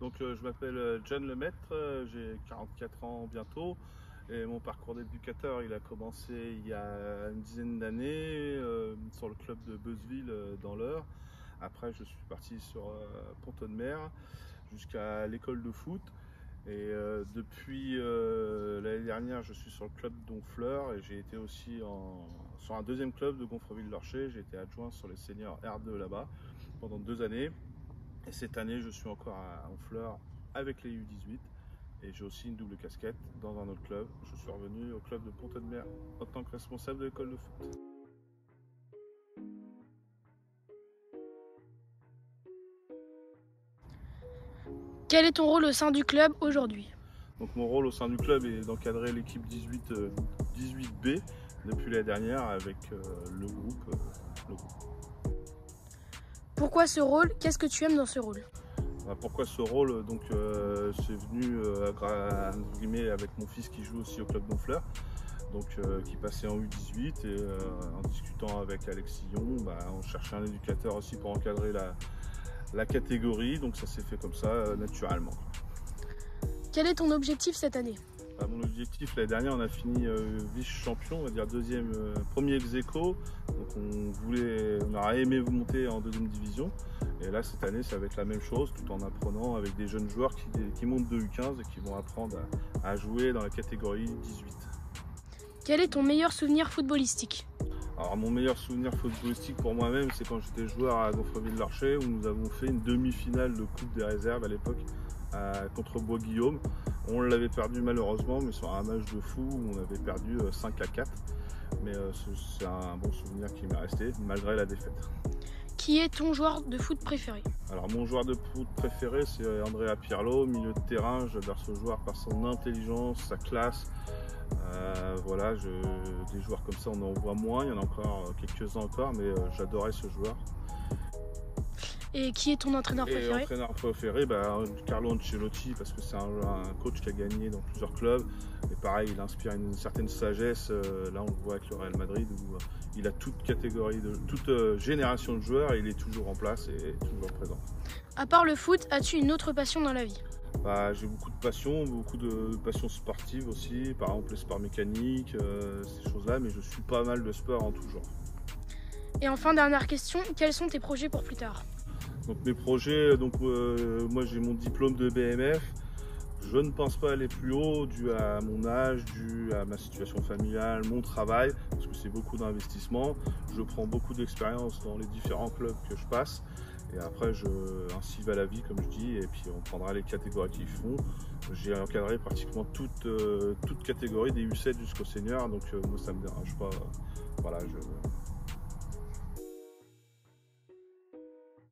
Donc je m'appelle John Lemaître, j'ai 44 ans bientôt et mon parcours d'éducateur il a commencé il y a une dizaine d'années sur le club de Beuzeville dans l'Eure. Après je suis parti sur Pont-de-Mer jusqu'à l'école de foot et depuis l'année dernière je suis sur le club d'Honfleur et j'ai été aussi sur un deuxième club de Gonfreville-Lorcher. J'ai été adjoint sur les seniors R2 là-bas pendant 2 années. Et cette année, je suis encore à Honfleur avec les U18 et j'ai aussi une double casquette dans un autre club. Je suis revenu au club de Pont-de-Mer en tant que responsable de l'école de foot. Quel est ton rôle au sein du club aujourd'hui? Donc mon rôle au sein du club est d'encadrer l'équipe 18B depuis l'année dernière avec le groupe. Pourquoi ce rôle? Qu'est-ce que tu aimes dans ce rôle? Pourquoi ce rôle? Donc c'est venu avec mon fils qui joue aussi au club d'Honfleur, donc qui passait en U18 et en discutant avec Alex Sillon, on cherchait un éducateur aussi pour encadrer la catégorie, donc ça s'est fait comme ça naturellement. Quel est ton objectif cette année? Mon objectif, l'année dernière, on a fini vice-champion, on va dire premier ex-aequo. Donc on aurait aimé vous monter en deuxième division. Et là, cette année, ça va être la même chose, tout en apprenant avec des jeunes joueurs qui montent de U15 et qui vont apprendre à jouer dans la catégorie 18. Quel est ton meilleur souvenir footballistique? Alors mon meilleur souvenir footballistique pour moi-même, c'est quand j'étais joueur à Gonfreville-Lorcher, où nous avons fait une demi-finale de Coupe des réserves à l'époque contre Bois-Guillaume. On l'avait perdu malheureusement, mais sur un match de fou où on avait perdu 5-4. Mais c'est un bon souvenir qui m'est resté malgré la défaite. Qui est ton joueur de foot préféré? Alors mon joueur de foot préféré, c'est Andrea Pirlo, milieu de terrain. J'adore ce joueur par son intelligence, sa classe. Voilà, des joueurs comme ça on en voit moins, il y en a encore quelques-uns encore, mais j'adorais ce joueur. Et qui est ton entraîneur préféré? Entraîneur préféré, Carlo Ancelotti, parce que c'est un coach qui a gagné dans plusieurs clubs. Et pareil, il inspire une certaine sagesse. Là, on le voit avec le Real Madrid, où il a toute catégorie, toute génération de joueurs, et il est toujours en place et toujours présent. À part le foot, as-tu une autre passion dans la vie? J'ai beaucoup de passions sportives aussi, par exemple les sports mécaniques, ces choses-là, mais je suis pas mal de sport en tout genre. Et enfin, dernière question, quels sont tes projets pour plus tard? Donc mes projets, moi j'ai mon diplôme de BMF. Je ne pense pas aller plus haut dû à mon âge, dû à ma situation familiale, mon travail, parce que c'est beaucoup d'investissement. Je prends beaucoup d'expérience dans les différents clubs que je passe. Et après, ainsi va la vie, comme je dis, et puis on prendra les catégories qu'ils font. J'ai encadré pratiquement toute catégorie, des U7 jusqu'au senior, donc moi ça me dérange pas. Voilà,